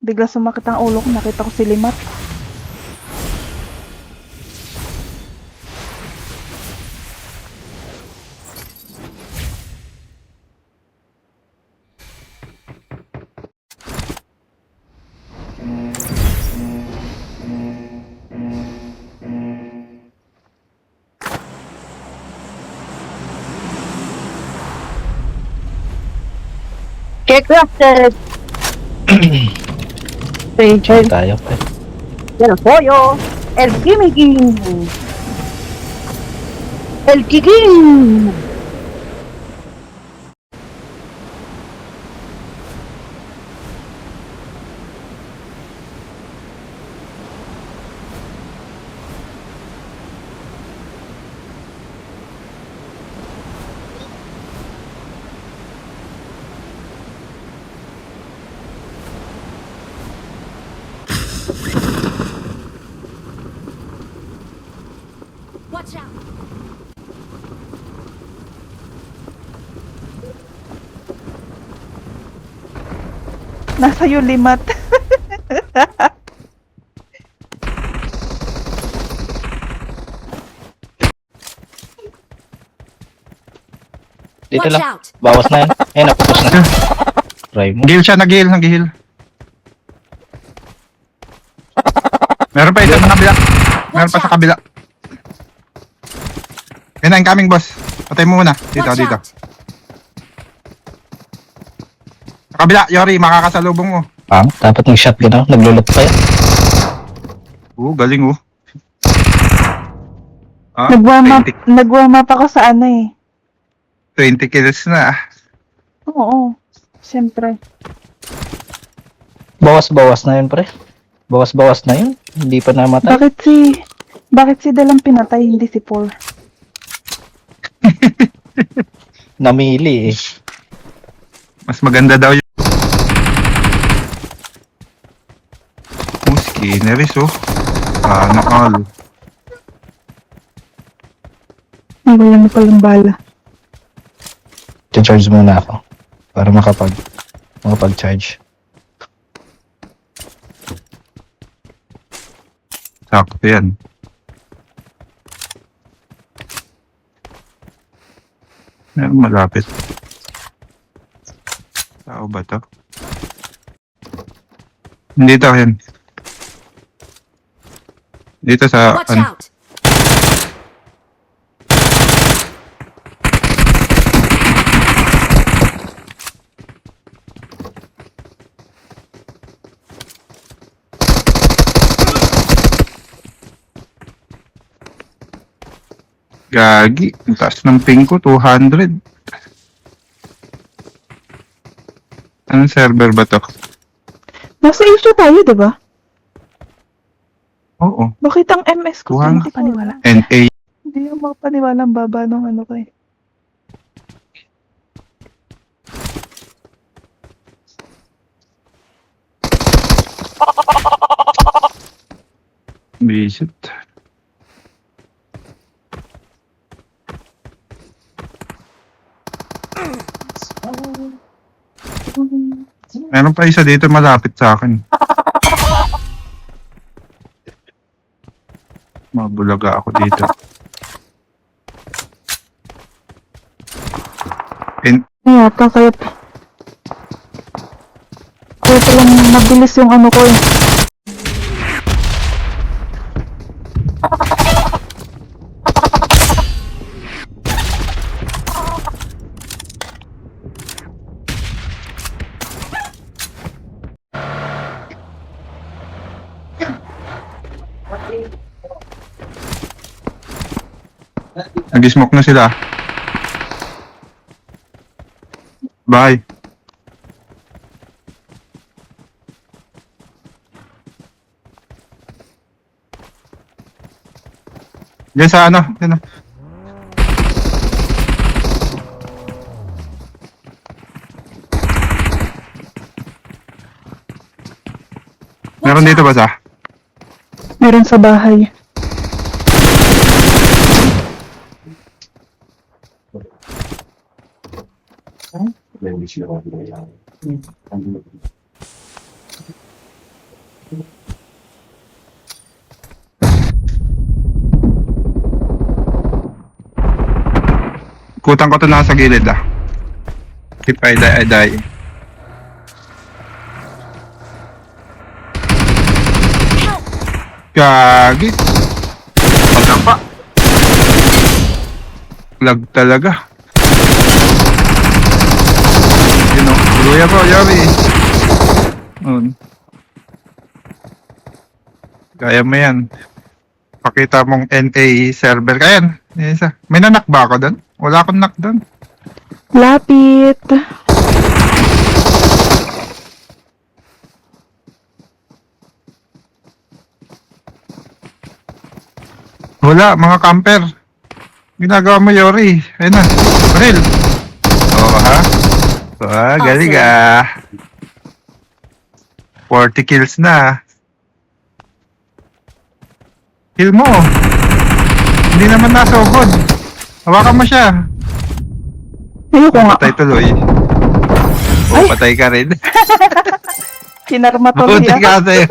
Bigla sumakit ang ulo ko, nakita ko si Limat. Get crafted! Patient. Tayo pa. El pollo. El gimiging. El giging. Watch out! Nasa iyo, Limat. Dito Watch lang. out! Bawas na yan. Ayun, napupus na. Try mo. Nag-heal siya, nag-heal. Meron pa ito sa kabila. Meron pa sa kabila. Yan na, incoming boss. Patay mo muna. Dito, Watch dito. out! Sa kabila, Yori, makakasalubong mo. Ah, dapat ng shotgun ako. Naglulot pa yan. Galing Ah, Nag-warm up ako sa ano eh. 20 kills na. Oo, siyempre. Bawas-bawas na yun, pre. Bawas-bawas na yun. Hindi pa namatay. Bakit si Dalang pinatay, hindi si Paul? Namili eh. Mas maganda daw yung... Skinneris nakal. Ay, wala na palang bala. Charge muna ako. Para makapag-charge. Sakto yan. Meron malapit. Tao ba to? Hindi to yan. Dito sa... Watch out! Gagi. Ang taas ng ping ko, 200. Anong server ba to? Nasa issue tayo, diba? Oo. Bakit ang MS ko Kuha hindi paniwala? NA. Hindi yung makapaniwala ang baba nung ano ko eh. Visit. Meron pa isa dito malapit sa akin. Mabulaga ako dito. Yata, kaya palang mabilis yung ano ko eh. Nag-smoke na sila. Bye. Diyan sa ano? Diyan na. Meron dito ba sa? Meron sa bahay. Kutang ko to nasa gilid ah. If I die, I die. Gagi. Patang pa. Lag talaga. Yun o. Luya po, Yori. Kaya mo yan. Pakita mong NA server. Kaya yan. Yan isa. May nanak ba ako doon? Wala akong knock doon. Lapit. Wala, mga camper. Ginagawa mo, Yori. Ayun na. Baril. Oo, ha? Galing ah. 40 kills na. Kill mo. Hindi naman nasugod. Hawakan mo siya. Ayoko nga. Patay tuloy. O, patay ka rin. Kinarma tuloy Mabuti ah. ka sa'yo.